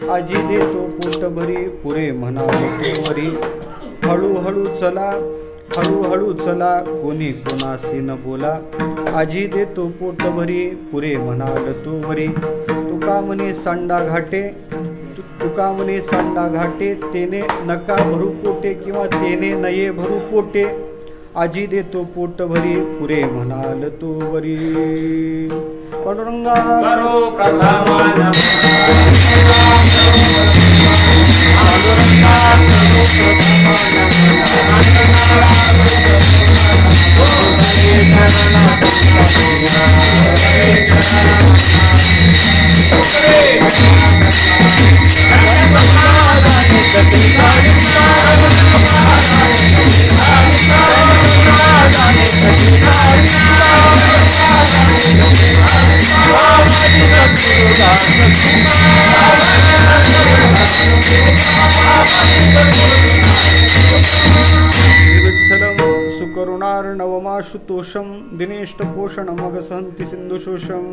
आजी देतो पोट भरी पुरे म्हणा वरी. हळूहळू चला हळूहळू चला कोणी कोणाशी न बोला. आजी देतो पोट भरी पुरे म्हणाल तू वरी. तुका म्हणे सांडा घाटे तुका म्हणे सांडा घाटे तेने नका भरू पोटे किंवा तेने नये भरू पोटे. आजी देतो पोट भरी पुरे म्हणाल तू वरी. पांडुरंगा करो प्रथम सुकरुणार्णवमाशुतोषं दिनेष्टपोषणं मगसहन्ति सिन्धुशोषं.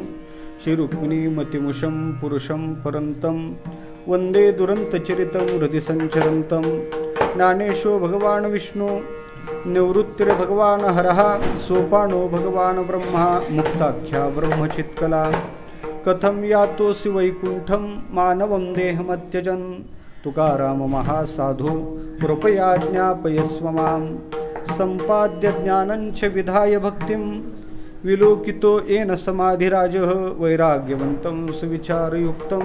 श्रीरुक्मिणीमतिमुषं पुरुषं परन्तं वन्दे दुरन्तचरितं हृदि सञ्चरन्तं. ज्ञानेशो भगवान् विष्णु निवृत्तिर्भगवान् हरः सोपानो भगवान् ब्रह्मा मुक्ताख्या ब्रह्मचित्कला. कथं यातोऽसि वैकुण्ठं मानवं देहमत्यजन्. तुकाराम महासाधु कृपया ज्ञापयस्व मां. सम्पाद्य ज्ञानञ्च विधाय भक्तिं विलोकितो येन समाधिराजः. वैराग्यवन्तं सुविचारयुक्तं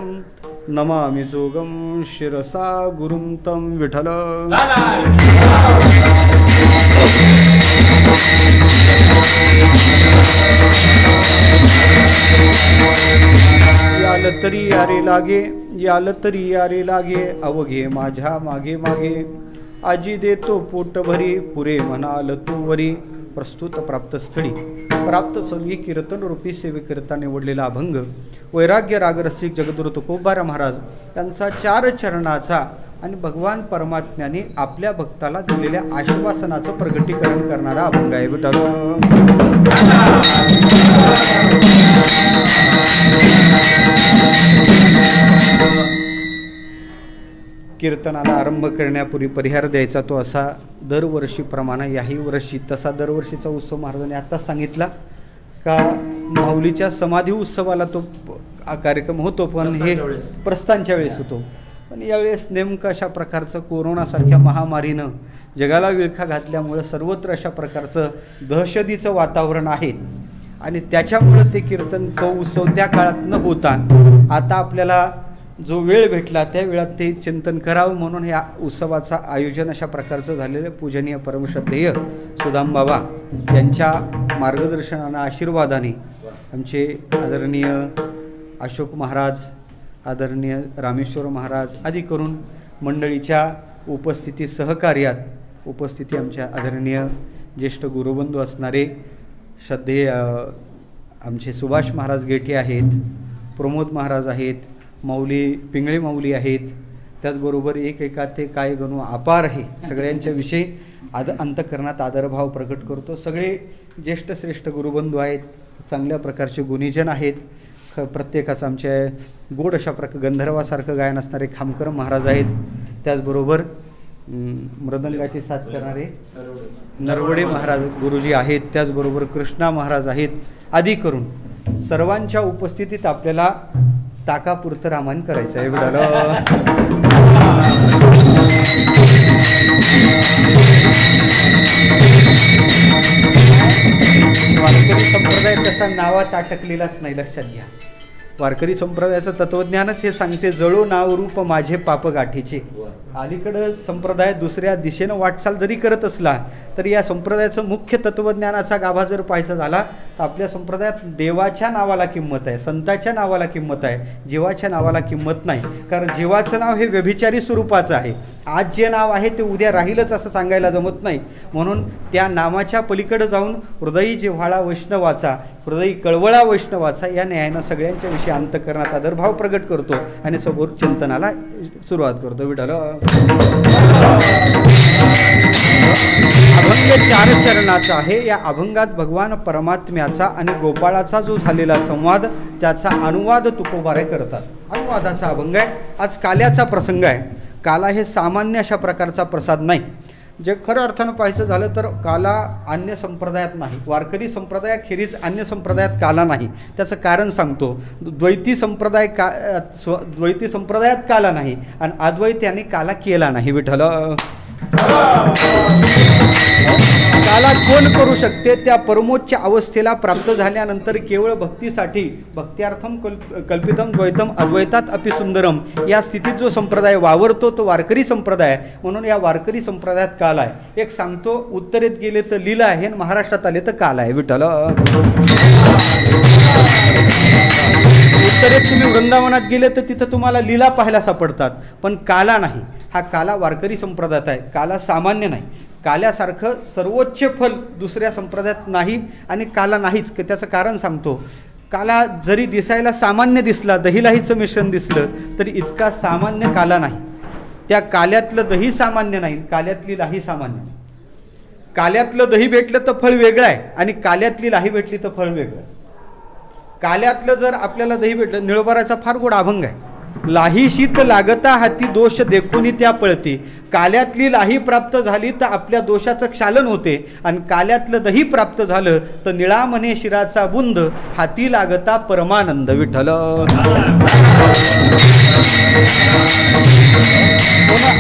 नमामि जोगं शिरसा गुरुं तं विठल. याल तरी यारे लागे याल तरी यारे लागे अवघे माझ्या मागे मागे. आजी देतो पोट भरी पुरे म्हणाल तू वरी. प्रस्तुत प्राप्तस्थळी प्राप्तस्थळी कीर्तन रूपी सेवेकरिता निवडलेला अभंग वैराग्य रागरसिक जगद्गुरु तुकोबाराय महाराज यांचा 4 चरणाचा आणि भगवान परमात्म्याने आपल्या भक्ताला दिलेल्या आश्वासनाचं प्रगटीकरण करणारा अभंग आहे. विठ्ठल कीर्तनाला आरंभ करण्यापूर्वी परिहार द्यायचा तो असा दरवर्षीप्रमाणे याही वर्षी तसा दरवर्षीचा उत्सव महाराजांनी आत्ताच सांगितला का माऊलीच्या समाधी उत्सवाला तो कार्यक्रम होतो पण हे प्रस्थानच्या वेळेस होतो. पण यावेळेस नेमकं अशा प्रकारचं कोरोनासारख्या महामारीनं जगाला विळखा घातल्यामुळं सर्वत्र अशा प्रकारचं दहशतीचं वातावरण आहे आणि त्याच्यामुळं ते कीर्तन तो उत्सव त्या काळात न होता आता आपल्याला जो वेळ भेटला त्या वेळात ते चिंतन करावं म्हणून या उत्सवाचं आयोजन अशा प्रकारचं झालेलं. पूजनीय परमश्रद्धेय सुदाम बाबा यांच्या मार्गदर्शनानं आशीर्वादाने आमचे आदरणीय अशोक महाराज आदरणीय रामेश्वर महाराज आदी करून मंडळीच्या उपस्थिती सहकार्यात उपस्थिती आमच्या आदरणीय ज्येष्ठ गुरुबंधू असणारे श्रद्धेय आमचे सुभाष महाराज गेठे आहेत, प्रमोद महाराज आहेत, माऊली पिंगळे माऊली आहेत, त्याचबरोबर एका ते काय गणू अपार आहे. सगळ्यांच्या विषयी अंतःकरणात आदरभाव प्रकट करतो. सगळे ज्येष्ठ श्रेष्ठ गुरुबंधू आहेत, चांगल्या प्रकारचे गुणीजन आहेत. प्रत्येकाचं आमच्या गोड अशा गंधर्वासारखं गायन असणारे खामकर महाराज आहेत. त्याचबरोबर मृदंगाची साथ करणारे नरवडे महाराज गुरुजी आहेत. त्याचबरोबर कृष्णा महाराज आहेत. आदी करून सर्वांच्या उपस्थितीत आपल्याला ताकापुरतं रामायण करायचं आहे. वारकरी संप्रदाय तसा नावात अटकलेलाच नाही, लक्षात घ्या. वारकरी संप्रदायाचं तत्वज्ञानच हे सांगते, जळो नाव रूप माझे पाप गाठीचे. अलीकडं संप्रदाय दुसऱ्या दिशेनं वाटचाल जरी करत असला तरी या संप्रदायाचं मुख्य तत्वज्ञानाचा गाभा जर पाहायचा झाला तर आपल्या संप्रदायात देवाच्या नावाला किंमत आहे, संताच्या नावाला किंमत आहे, जीवाच्या नावाला किंमत नाही. कारण जीवाचं नाव हे व्यभिचारी स्वरूपाचं आहे. आज जे नाव आहे ते उद्या राहीलच असं सांगायला जमत नाही. म्हणून त्या नामाच्या पलीकडे जाऊन हृदयी जिव्हाळा वैष्णवाचा हृदय कळवळा वैष्णवाचा या न्यायानं सगळ्यांच्या विषयी अंतःकरणात आदरभाव प्रगट करतो आणि समोर चिंतनाला सुरुवात करतो. विठ्ठल अभंग 4 चरणाचा आहे. या अभंगात भगवान परमात्म्याचा आणि गोपाळाचा जो झालेला संवाद त्याचा अनुवाद तुकोबारे करतात. अनुवादाचा अभंग आहे. आज काल्याचा प्रसंग आहे. काला हे सामान्य अशा प्रकारचा प्रसाद नाही. जे खरं अर्थानं पाहायचं झालं तर काला अन्य संप्रदायात नाही. वारकरी संप्रदायाखेरीज अन्य संप्रदायात काला नाही. त्याचं कारण सांगतो. द्वैती संप्रदायात काला नाही आणि अद्वैत्याने काला केला नाही. विठ्ठल काला कोण करू शकते? त्या परमोच्च अवस्थेला प्राप्त झाल्यानंतर केवळ भक्तीसाठी भक्त्यार्थम कल्पितम द्वैतम अद्वैतात अपि सुंदरम या स्थितीत जो संप्रदाय वावरतो तो वारकरी संप्रदाय. म्हणून या वारकरी संप्रदायात काल आहे. एक सांगतो, उत्तरेत गेले तर लीला आहे आणि महाराष्ट्रात आले तर काल आहे. विठ्ठल उत्तरेत तुम्ही वृंदावनात गेले तर तिथं तुम्हाला लीला पाहायला सापडतात, पण काला नाही. हा काला वारकरी संप्रदायात आहे. काला सामान्य नाही. काल्यासारखं सर्वोच्च फल दुसऱ्या संप्रदायात नाही आणि काला नाहीच. त्याचं कारण सांगतो. काला जरी दिसायला सामान्य दिसला, दहीलाहीचं मिश्रण दिसलं तरी इतका सामान्य काला नाही. त्या काल्यातलं दही सामान्य नाही, काल्यातली लाही सामान्य. काल्यातलं दही भेटलं तर फळ वेगळं आहे आणि काल्यातली लाही भेटली तर फळ वेगळं. काल्यातलं जर आपल्याला दही भेटलं, निळोबाराचा फार गोड अभंग आहे. लाही शीत लागता हाती दोष देखुनी त्या पळती. काल्यातली लाही प्राप्त झाली तर आपल्या दोषाचं क्षालन होते आणि काल्यातलं दही प्राप्त झालं तर निळा म्हणे शिराचा बुंद हाती लागता परमानंद. विठ्ठल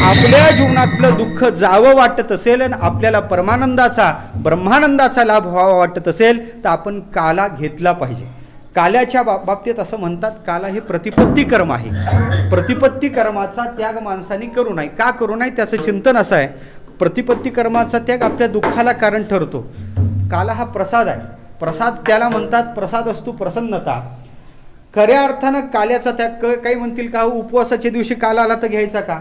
आपल्या जीवनातलं दुःख जावं वाटत असेल आणि आपल्याला परमानंदाचा ब्रह्मानंदाचा लाभ व्हावा वाटत असेल तर आपण काला घेतला पाहिजे. काल्याच्या बाबतीत असं म्हणतात, काला हे प्रतिपत्ती कर्म आहे. प्रतिपत्ती कर्माचा त्याग माणसाने करू नये. का करू नये? त्याचं चिंतन असं आहे. प्रतिपत्ती कर्माचा त्याग आपल्या दुःखाला कारण ठरतो. काला हा प्रसाद आहे. प्रसाद त्याला म्हणतात, प्रसाद असतो प्रसन्नता. खऱ्या अर्थानं काल्याचा त्याग काही म्हणतील का उपवासाच्या दिवशी काला आला तर घ्यायचा का?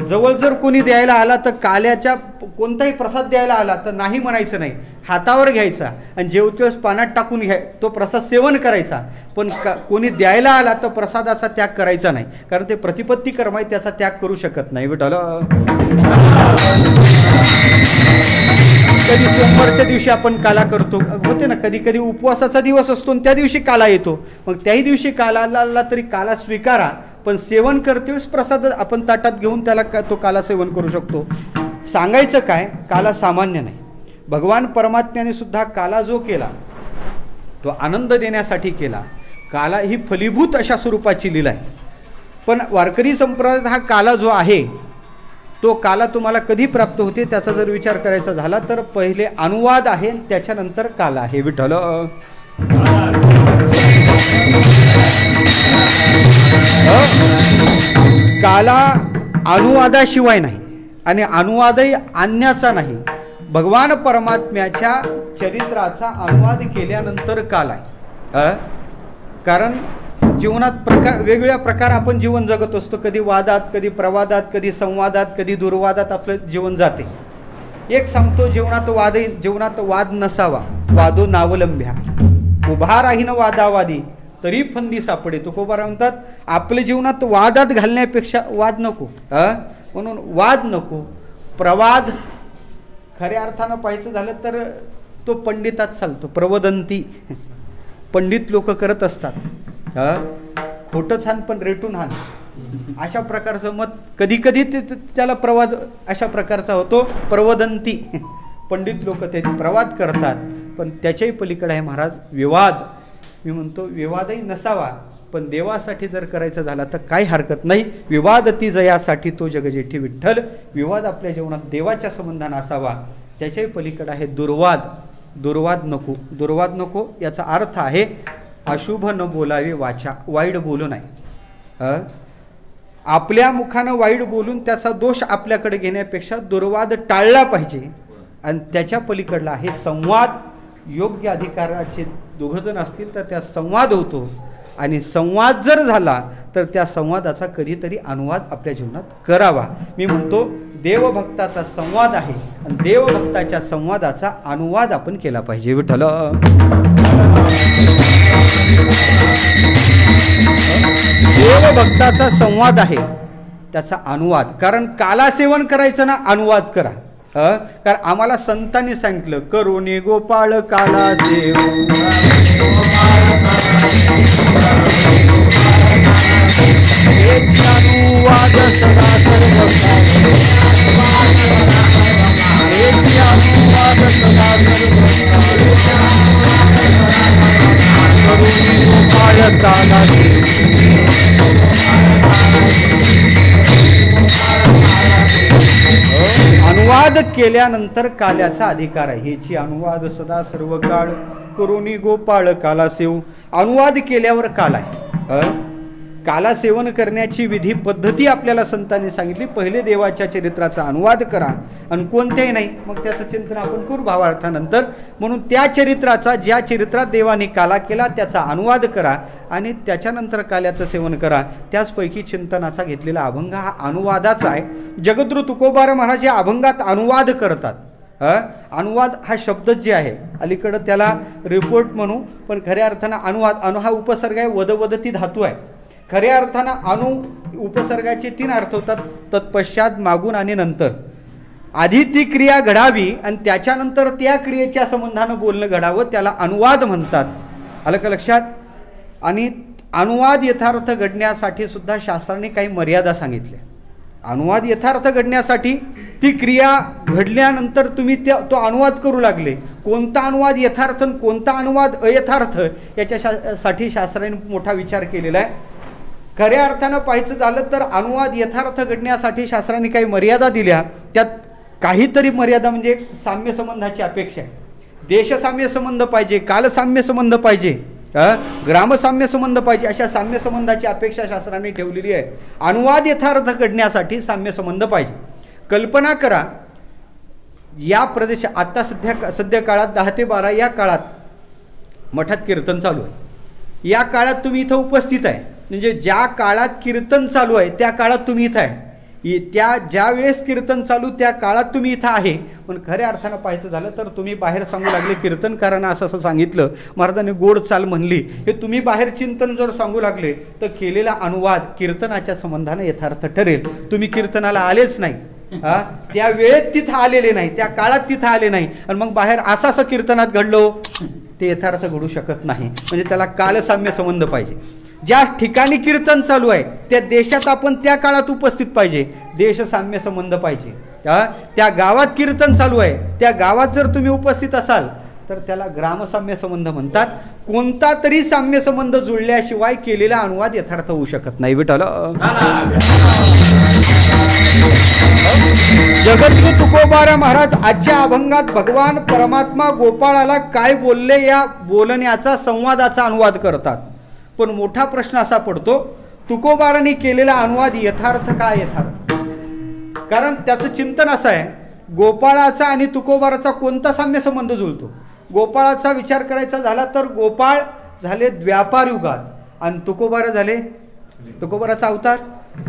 जवळ जर कोणी द्यायला आला तर काल्याच्या कोणताही प्रसाद द्यायला आला तर नाही म्हणायचं नाही, हातावर घ्यायचा आणि जेवतेवेळेस पाण्यात टाकून तो प्रसाद सेवन करायचा. पण कोणी द्यायला आला तर प्रसादाचा त्याग करायचा नाही, कारण ते प्रतिपत्ती कर्म आहे, त्याचा त्याग करू शकत नाही. विठ्ठल कधी सोमवारच्या दिवशी आपण काला करतो, होते ना, कधी कधी उपवासाचा दिवस असतो आणि त्या दिवशी काला येतो. मग त्याही दिवशी काला आला तरी काला स्वीकारा, पण सेवन करतेवेळेस प्रसाद आपण ताटात घेऊन त्याला तो काला सेवन करू शकतो. सांगायचं काय, काला सामान्य नाही. भगवान परमात्म्याने सुद्धा काला जो केला तो आनंद देण्यासाठी केला. काला ही फलीभूत अशा स्वरूपाची लीला आहे. पण वारकरी संप्रदायात हा काला जो आहे तो काला तुम्हाला कधी प्राप्त होते त्याचा जर विचार करायचा झाला तर पहिले अनुवाद आहे, त्याच्यानंतर काला आहे. विठ्ठल काला अनुवादाशिवाय नाही आणि अनुवादही आणण्याचा नाही. भगवान परमात्म्याच्या चरित्राचा अनुवाद केल्यानंतर काल आहे. कारण जीवनात वेगवेगळ्या प्रकार आपण जीवन जगत असतो. कधी वादात, कधी प्रवादात, कधी संवादात, कधी दुर्वादात आपलं जीवन जाते. एक सांगतो, जीवनात वाद नसावा, वादो नावलंब्या. उभा राहीन वादावादी तरी फंदी सापडे. तुकोबा म्हणतात, आपल्या जीवनात वादात घालण्यापेक्षा वाद नको, म्हणून वाद नको. प्रवाद खऱ्या अर्थानं पाहायचं झालं तर तो पंडितात चालतो. प्रवदंती पंडित लोक करत असतात. खोटं छान पण रेटून हान, अशा प्रकारचं मत कधी कधी त्याला प्रवाद अशा प्रकारचा होतो. प्रवदंती पंडित लोक ते प्रवाद करतात, पण त्याच्याही पलीकडे आहे महाराज विवाद. मी म्हणतो विवादही नसावा, पण देवासाठी जर करायचं झाला तर काही हरकत नाही. विवाद ती जयासाठी तो जगजेठी विठ्ठल. विवाद आपल्या जीवनात देवाच्या संबंधानं असावा. त्याच्याही पलीकडे आहे दुर्वाद. दुर्वाद नको. दुर्वाद नको याचा अर्थ आहे अशुभ न बोलावे वाचा, वाईट बोलू नये. आपल्या मुखानं वाईट बोलून त्याचा दोष आपल्याकडे घेण्यापेक्षा दुर्वाद टाळला पाहिजे. आणि त्याच्या पलीकडला आहे संवाद. योग्य अधिकाराचे दोघंजण असतील तर त्या संवाद होतो, आणि संवाद जर झाला तर त्या संवादाचा कधीतरी अनुवाद आपल्या जीवनात करावा. मी म्हणतो देवभक्ताचा संवाद आहे आणि देवभक्ताच्या संवादाचा अनुवाद आपण केला पाहिजे. विठ्ठल देवभक्ताचा संवाद आहे त्याचा अनुवाद. कारण कालासेवन करायचं ना, अनुवाद करा. कारण आम्हाला संतांनी सांगितलं करुणी गोपाळ काला सेवन, अनुवाद सदा सर्व अनुवाद सदा करुणी गोपाळ काला अनुवाद केल्यानंतर काल्याचा अधिकार आहे. हेची अनुवाद सदा सर्व काळ करुणी गोपाळ काला सेव. अनुवाद केल्यावर काल आहे. काला सेवन करण्याची विधी पद्धती आपल्याला संतांनी सांगितली. पहिले देवाच्या चरित्राचा अनुवाद करा आणि कोणत्याही नाही मग त्याचं चिंतन आपण करू भावार्थानंतर. म्हणून त्या चरित्राचा, ज्या चरित्रात देवाने काला केला त्याचा अनुवाद करा आणि त्याच्यानंतर काल्याचं सेवन करा. त्याचपैकी चिंतनाचा घेतलेला अभंग हा अनुवादाचा आहे. जगद्गुरु तुकोबाराय महाराज या अभंगात अनुवाद करतात. अनुवाद हा शब्द जे आहे अलीकडं त्याला रिपोर्ट म्हणू, पण खऱ्या अर्थानं अनुवाद, हा उपसर्ग आहे, वदवदती धातू आहे. खऱ्या अर्थानं उपसर्गाचे 3 अर्थ होतात, तत्पश्चात, मागून आणि नंतर. आधी ती क्रिया घडावी आणि त्याच्यानंतर त्या क्रियेच्या संबंधानं बोलणं घडावं, त्याला अनुवाद म्हणतात. आलं का लक्षात? आणि अनुवाद यथार्थ घडण्यासाठी सुद्धा शास्त्राने काही मर्यादा सांगितल्या. अनुवाद यथार्थ घडण्यासाठी ती क्रिया घडल्यानंतर तुम्ही तो अनुवाद करू लागले. कोणता अनुवाद यथार्थ कोणता अनुवाद अयथार्थ याच्यासाठी शास्त्राने मोठा विचार केलेला आहे. खऱ्या अर्थानं पाहायचं झालं तर अनुवाद यथार्थ घडण्यासाठी शास्त्राने काही मर्यादा दिल्या. त्यात काहीतरी मर्यादा म्हणजे साम्य संबंधाची अपेक्षा आहे. देशसाम्य संबंध पाहिजे, कालसाम्य संबंध पाहिजे, ग्रामसाम्य संबंध पाहिजे, अशा साम्य संबंधाची अपेक्षा शास्त्राने ठेवलेली आहे. अनुवाद यथार्थ घडण्यासाठी साम्य संबंध पाहिजे. कल्पना करा, या प्रदेश आता सध्या काळात 10 ते 12 या काळात मठात कीर्तन चालू आहे. या काळात तुम्ही इथं उपस्थित आहे. म्हणजे ज्या काळात कीर्तन चालू आहे त्या काळात तुम्ही इथं आहे. ज्या वेळेस कीर्तन चालू त्या काळात तुम्ही इथं आहे. पण खऱ्या अर्थानं पाहायचं झालं तर तुम्ही बाहेर सांगू लागले, कीर्तनकारांना असं असं सांगितलं, महाराजांनी गोड चाल म्हणली, हे तुम्ही बाहेर चिंतन जर सांगू लागले तर केलेला अनुवाद कीर्तनाच्या संबंधानं यथार्थ ठरेल. तुम्ही कीर्तनाला आलेच नाही, त्या वेळेत तिथं आलेले नाही, त्या काळात तिथं आले नाही आणि मग बाहेर असं असं कीर्तनात घडलो, ते यथार्थ घडू शकत नाही. म्हणजे त्याला कालसाम्य संबंध पाहिजे. ज्या ठिकाणी कीर्तन चालू आहे त्या देशात आपण त्या काळात उपस्थित पाहिजे, देशसाम्य संबंध पाहिजे. त्या गावात कीर्तन चालू आहे त्या गावात जर तुम्ही उपस्थित असाल तर त्याला ग्रामसाम्य संबंध म्हणतात. कोणता तरी साम्य संबंध जुळल्याशिवाय केलेला अनुवाद यथार्थ होऊ शकत नाही. विठ्ठल जगद्गुरु तुकोबाराय महाराज आजच्या अभंगात भगवान परमात्मा गोपाळाला काय बोलले या बोलण्याचा संवादाचा अनुवाद करतात. पण मोठा प्रश्न असा पडतो, तुकोबारांनी केलेला अनुवाद यथार्थ का यथार्थ? कारण त्याचं चिंतन असं आहे, गोपाळाचा आणि तुकोबाराचा कोणता साम्य संबंध जुळतो? गोपाळाचा विचार करायचा झाला तर गोपाळ झाले द्व्यापार युगात आणि तुकोबारा झाले, तुकोबाराचा अवतार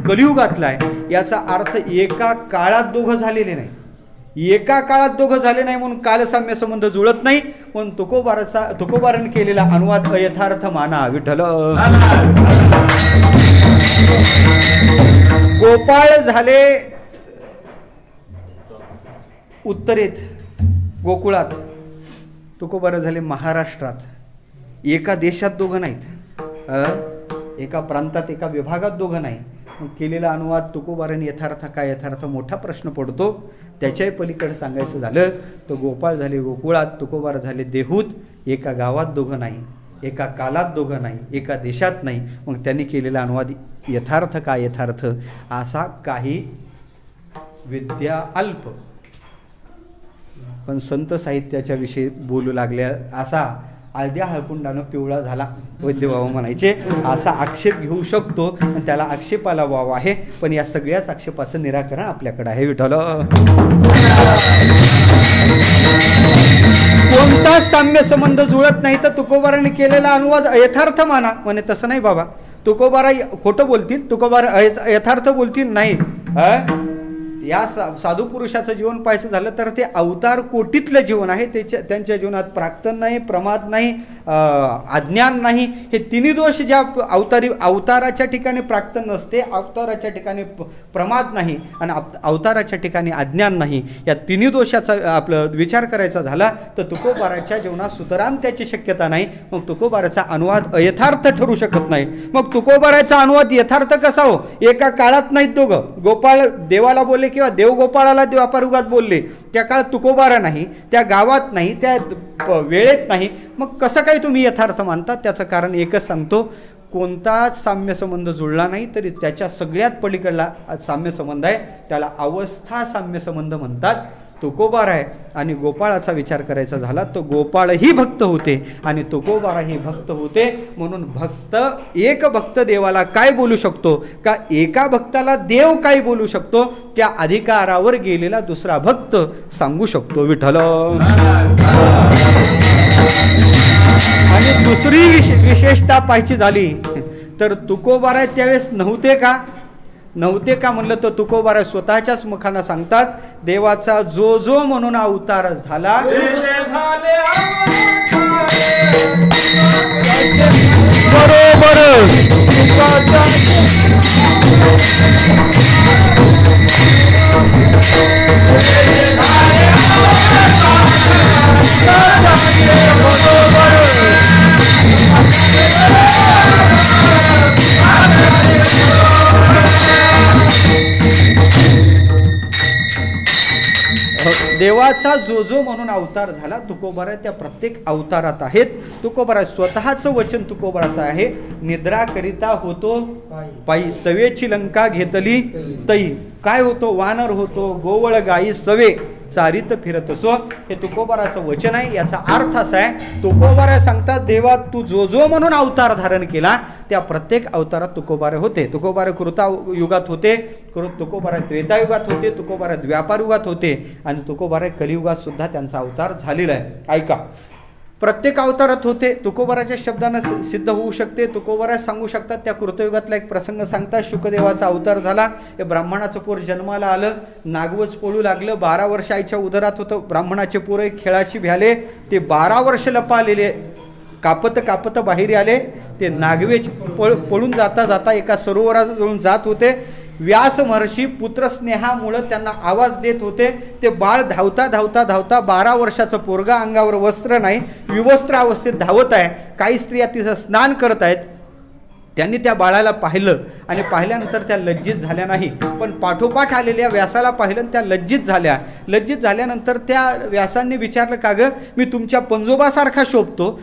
कलियुगातला आहे. याचा अर्थ एका काळात दोघं झालेले नाही, एका काळात दोघं झाले नाही म्हणून कालसाम्य संबंध जुळत नाही. पण तुकोबाराने केलेला अनुवाद अयथार्थ माना. विठ्ठल गोपाळ झाले उत्तरेत गोकुळात, तुकोबारा झाले महाराष्ट्रात. एका देशात दोघं नाहीत, एका प्रांतात एका विभागात दोघं नाही. केलेला अनुवाद तुकोबाराने यथार्थ काय यथार्थ मोठा प्रश्न पडतो. त्याच्याही पलीकडे सांगायचं झालं तर गोपाळ झाले गोकुळात, तुकोबारा झाले देहूत. एका गावात दोघं नाही, एका कालात दोघं नाही, एका देशात नाही. मग त्यांनी केलेला अनुवाद यथार्थ का यथार्थ असा काही विद्या अल्प पण संत साहित्याच्या विषयी बोलू लागल्या असा अर्ध्या हळकुंडानं पिवळा झाला वैद्यबाबा म्हणायचे असा आक्षेप घेऊ शकतो आणि त्याला आक्षेपाला वाव आहे. पण या सगळ्याच आक्षेपाचं निराकरण आपल्याकडे आहे. विठ्ठल कोणताच साम्य संबंध जुळत नाही तर तुकोबाराने केलेला अनुवाद यथार्थ माना. म्हणे तसं नाही बाबा, तुकोबारा खोटं बोलतील, तुकोबारा यथार्थ बोलतील नाही. या साधू पुरुषाचं जीवन पाहायचं झालं तर ते अवतार कोटीतलं जीवन आहे. त्यांच्या जीवनात प्राक्तन नाही, प्रमाद नाही, अज्ञान नाही. हे तिन्ही दोष ज्या अवताराच्या ठिकाणी प्राक्तन नसते, अवताराच्या ठिकाणी प्रमाद नाही आणि अवताराच्या ठिकाणी अज्ञान नाही. या तिन्ही दोषाचा आपलं विचार करायचा झाला तर तुकोबाराच्या जीवनात सुतराम त्याची शक्यता नाही. मग तुकोबाराचा अनुवाद अयथार्थ ठरू शकत नाही. मग तुकोबाराचा अनुवाद यथार्थ कसा हो? एका काळात नाहीत दोघं. गोपाळ देवाला बोलले किंवा देव गोपाळाला व्यापारुगात बोलले, त्या काळात तुकोबारा नाही, त्या गावात नाही, त्या वेळेत नाही. मग कसं काही तुम्ही यथार्थ मानतात? त्याचं कारण एकच सांगतो, कोणताच साम्यसंबंध जुळला नाही तरी त्याच्या सगळ्यात पलीकडला साम्यसंबंध आहे, त्याला अवस्था साम्यसंबंध म्हणतात. तुकोबारा आहे आणि गोपाळाचा विचार करायचा झाला तर गोपाळही भक्त होते आणि तुकोबाराही भक्त होते. म्हणून भक्त, एक भक्त देवाला काय बोलू शकतो का एका भक्ताला देव काय बोलू शकतो त्या अधिकारावर गेलेला दुसरा भक्त सांगू शकतो विठ्ठल. आणि दुसरी विशेषता पाहायची झाली तर तुकोबारा त्यावेळेस नव्हते का म्हणलं तर तुकोबारा स्वतःच्याच मुखानं सांगतात, देवाचा जो जो म्हणून अवतार झाला बरोबर देवाचा जो जो म्हणून अवतार झाला तुकोबारा त्या प्रत्येक अवतारात आहेत. तुकोबारा स्वतःचं वचन तुकोबाराचं आहे, निद्रा करिता होतो पायी, सवेची लंका घेतली तई. काय होतो? वानर होतो, गोवळ गाई सवे चारित फिरत असो. हे तुकोबाराचं वचन आहे. याचा अर्थ असा आहे, तुकोबारा सांगतात देवा तू जो जो म्हणून अवतार धारण केला त्या प्रत्येक अवतारात तुकोबारा होते. तुकोबारा कृता युगात होते, तुकोबारा त्रेतायुगात होते, तुकोबारा द्व्यापार युगात होते आणि तुकोबारा कलियुगात सुद्धा त्यांचा अवतार झालेला आहे. ऐका, प्रत्येक अवतारात होते. तुकोबाराच्या शब्दानं सिद्ध होऊ शकते. तुकोबारा सांगू शकतात. त्या कृतयुगातला एक प्रसंग सांगतात, शुकदेवाचा अवतार झाला, हे ब्राह्मणाचं पोर जन्माला आलं, नागवच पळू लागलं, 12 वर्ष आईच्या उदरात होतं. ब्राह्मणाचे पोर खेळाशी भ्याले, ते 12 वर्ष लपालेले, कापत बाहेर आले. ते नागवेच पळून जाता जाता एका सरोवराजवळून जात होते. व्यास महर्षी पुत्रस्नेहामुळं त्यांना आवाज देत होते. ते बाळ धावता धावता धावता 12 वर्षाचं पोरगा, अंगावर वस्त्र नाही, विवस्त्र अवस्थेत धावत आहे. काही स्त्रिया तिचं स्नान करत आहेत. त्यांनी त्या बाळाला पाहिलं आणि पाहिल्यानंतर त्या लज्जित झाल्या नाही, पण पाठोपाठ आलेल्या व्यासाला पाहिलं त्या लज्जित झाल्या. लज्जित झाल्यानंतर त्या व्यासांनी विचारलं, का गं मी तुमच्या पंजोबासारखा शोभतो?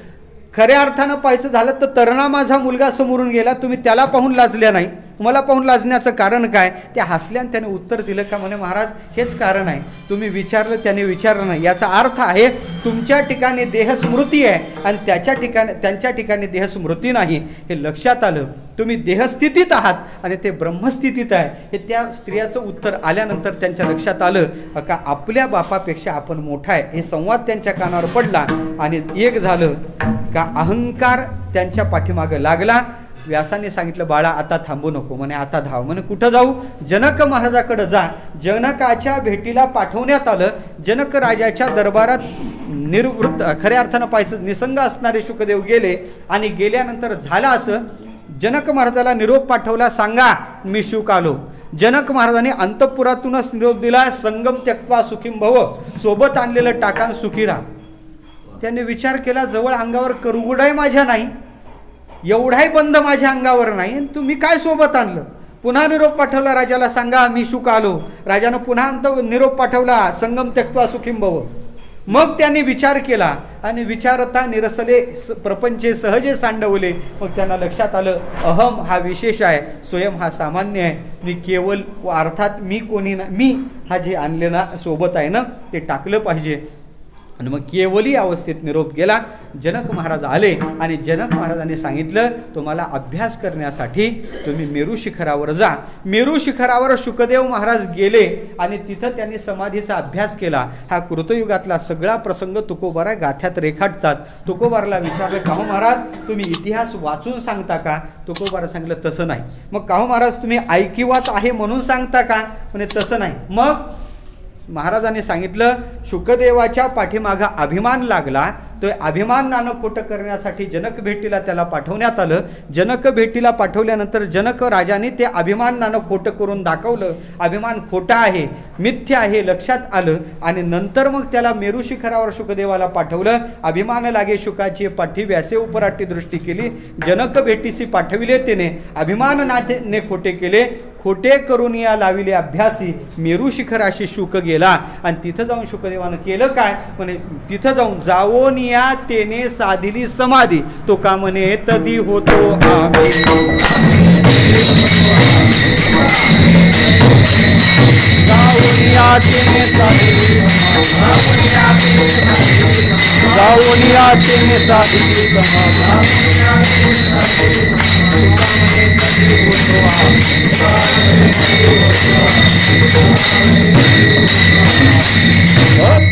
खऱ्या अर्थानं पाहायचं झालं तर तरणा माझा मुलगा समोरून गेला, तुम्ही त्याला पाहून लाजल्या नाही, मला पाहून लाजण्याचं कारण काय? त्या हसल्यानं त्याने उत्तर दिलं का म्हणे महाराज हेच कारण आहे, तुम्ही विचारलं त्याने विचारलं नाही. याचा अर्थ आहे तुमच्या ठिकाणी देहस्मृती आहे आणि त्यांच्या ठिकाणी देहस्मृती नाही. हे लक्षात आलं. तुम्ही देहस्थितीत आहात आणि ते ब्रह्मस्थितीत आहे. हे त्या स्त्रियाचं उत्तर आल्यानंतर त्यांच्या लक्षात आलं का आपल्या बापापेक्षा आपण मोठा आहे. हे संवाद त्यांच्या कानावर पडला आणि एक झालं का अहंकार त्यांच्या पाठीमागं लागला. व्यासाने सांगितलं बाळा आता थांबू नको, म्हणे आता धाव. म्हणे कुठं जाऊ? जनक महाराजाकडे जा. जनकाच्या भेटीला पाठवण्यात आलं. जनक राजाच्या दरबारात निर्वृत्त, खऱ्या अर्थानं पाहायचं निसंग असणारे शुकदेव गेले आणि गेल्यानंतर झालं असं, जनक महाराजाला निरोप पाठवला, सांगा मी शुक आलो. जनक महाराजांनी अंतपुरातूनच निरोप दिला, संगम त्यक्त्वा सुखीं भव, सोबत आणलेलं टाकान सुखी राहा. त्यांनी विचार केला, जवळ अंगावर करुगुडाही माझ्या नाही, एवढाही बंध माझ्या अंगावर नाही, तुम्ही काय सोबत आणलं? पुन्हा निरोप पाठवला राजाला, सांगा मी शुक आलो. राजानं पुन्हा निरोप पाठवला, संगम त्यक्त्वा सुखीं भव. मग त्यांनी विचार केला आणि विचारता निरसले, प्रपंचे सहजे सांडवले. मग त्यांना लक्षात आलं अहम हा विशेष आहे, स्वयं हा सामान्य आहे. मी केवळ अर्थात मी कोणी ना, मी हा जे आणले ना सोबत आहे ना ते टाकलं पाहिजे. आणि मग केवली अवस्थेत निरोप गेला. जनक महाराज आले आणि जनक महाराजांनी सांगितलं, तुम्हाला अभ्यास करण्यासाठी तुम्ही मेरू शिखरावर जा. मेरू शिखरावर शुकदेव महाराज गेले आणि तिथं त्यांनी समाधीचा अभ्यास केला. हा कृतयुगातला सगळा प्रसंग तुकोबारा गाथ्यात रेखाटतात. तुकोबाराला विचारलं, काहो महाराज तुम्ही इतिहास वाचून सांगता का? तुकोबारा सांगितलं, तसं नाही. मग काहो महाराज तुम्ही ऐकिवाच आहे म्हणून सांगता का? म्हणजे तसं नाही. मग महाराजांनी सांगितलं, शुकदेवाच्या पाठीमागं अभिमान लागला. तो अभिमानानं खोटं करण्यासाठी जनक भेटीला त्याला पाठवण्यात आलं. जनक भेटीला पाठवल्यानंतर जनक राजाने ते अभिमानानं खोटं करून दाखवलं. अभिमान खोटा आहे, मिथ्या आहे लक्षात आलं. आणि नंतर मग त्याला मेरू शिखरावर शुकदेवाला पाठवलं. अभिमान लागे शुकाची पाठी व्यासे उपराठी दृष्टी केली. जनक भेटीसी पाठविले तेने अभिमान नाटेने खोटे केले. खोटे करून या लाविले अभ्यासी मेरू शिखराशी शुक गेला. आणि तिथं जाऊन शुकदेवानं केलं काय? म्हणे तिथं जाऊन जावोन या तेने साधिली समाधी. तो का म्हणे तदी होतो आम्ही. जावोन या तेने साधिली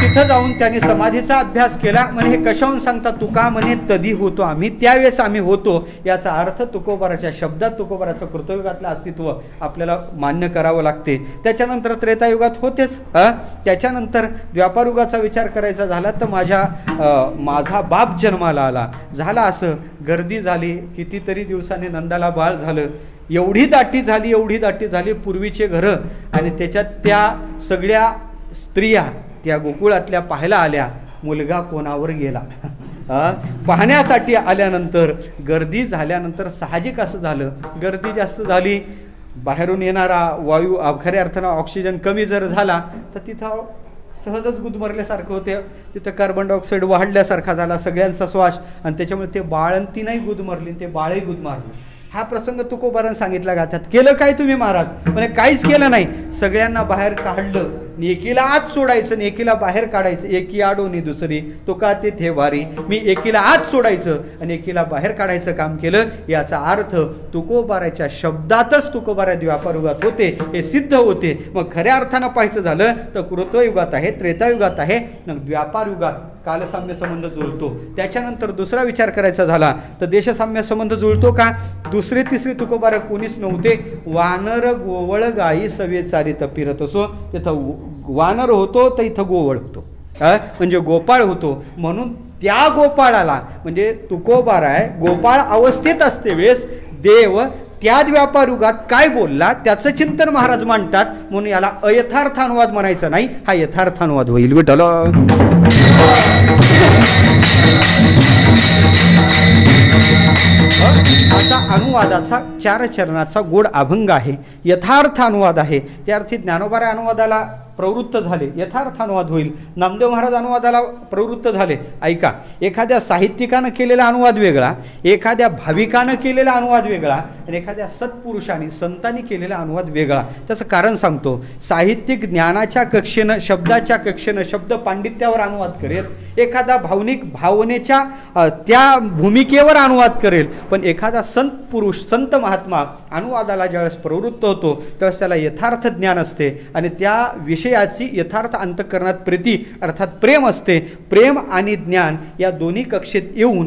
तिथं जाऊन त्यांनी समाधीचा अभ्यास केला. म्हणे हे कशाहून सांगता? तुका म्हणे तदी होतो आम्ही, त्यावेळेस आम्ही होतो. याचा अर्थ तुकोबाराच्या शब्दात तुकोबाराचं कृतयुगातलं अस्तित्व आपल्याला मान्य करावं लागते. त्याच्यानंतर त्रेतायुगात होतेच. त्याच्यानंतर द्वापारयुगाचा विचार करायचा झाला तर माझा बाप जन्माला आला. झाला असं गर्दी झाली. कितीतरी दिवसांनी नंदाला बाळ झालं. एवढी दाटी झाली पूर्वीचे घरं. आणि त्याच्यात त्या सगळ्या स्त्रिया त्या गोकुळातल्या पाहायला आल्या. मुलगा कोणावर गेला पाहण्यासाठी आल्यानंतर गर्दी झाल्यानंतर साहजिक असं झालं, गर्दी जास्त झाली. बाहेरून येणारा वायू खऱ्या अर्थानं ऑक्सिजन कमी जर झाला तर तिथं सहजच गुदमरल्यासारखं होते. तिथं कार्बन डायऑक्साईड वाढल्यासारखा झाला सगळ्यांचा श्वास. आणि त्याच्यामुळे ते बाळंती नाही गुदमरली, ते बाळही गुदमारलं. हा प्रसंग तुकोबारानं सांगितला गाथ्यात. केलं काय तुम्ही महाराज? म्हणजे काहीच केलं नाही. सगळ्यांना बाहेर काढलं. एकीला आत सोडायचं, एकीला बाहेर काढायचं. एकी आडोनी दुसरी तो का ते थेवारी. मी एकीला आत सोडायचं आणि एकीला बाहेर काढायचं काम केलं. याचा अर्थ तुकोबाराच्या शब्दातच तुकोबारा द्वापारयुगात होते हे सिद्ध होते. मग खऱ्या अर्थानं पाहायचं झालं तर कृतयुगात आहे, त्रेतायुगात आहे, मग द्वापारयुगात कालसाम्य संबंध जुळतो. त्याच्यानंतर दुसरा विचार करायचा झाला तर देशसाम्य संबंध जुळतो का? दुसरे तिसरे तुकोबारा कोणीच नव्हते. वानर गोवळ गाई सवे चारित फिरत असो. तिथं वानर होतो तर इथं गोवळ होतो, म्हणजे गोपाळ होतो. म्हणून त्या गोपाळाला म्हणजे तुकोबारा आहे गोपाळ अवस्थेत असते वेळेस देव त्या द्वापारयुगात काय बोलला त्याचं चिंतन महाराज मांडतात. म्हणून याला अयथार्थ अनुवाद म्हणायचा नाही, हा यथार्थ अनुवाद होईल. विठ्ठल असा अनुवादाचा 4 चरणाचा गोड अभंग आहे. यथार्थ अनुवाद आहे. त्या अर्थी ज्ञानोबारा अनुवादाला प्रवृत्त झाले, यथार्थ अनुवाद होईल. नामदेव महाराज अनुवादाला प्रवृत्त झाले. ऐका, एखाद्या साहित्यिकानं केलेला अनुवाद वेगळा, एखाद्या भाविकानं केलेला अनुवाद वेगळा आणि एखाद्या सत्पुरुषाने संतांनी केलेला अनुवाद वेगळा. त्याचं कारण सांगतो. साहित्यिक ज्ञानाच्या कक्षेनं, शब्दाच्या कक्षेनं, शब्द पांडित्यावर अनुवाद करेल. एखादा भावनिक भावनेच्या त्या भूमिकेवर अनुवाद करेल. पण एखादा संत पुरुष, संत महात्मा अनुवादाला ज्यावेळेस प्रवृत्त होतो त्यावेळेस त्याला यथार्थ ज्ञान असते आणि त्या विषयाची यथार्थ अंतःकरणात प्रीती अर्थात प्रेम असते. प्रेम आणि ज्ञान या दोन्ही कक्षेत येऊन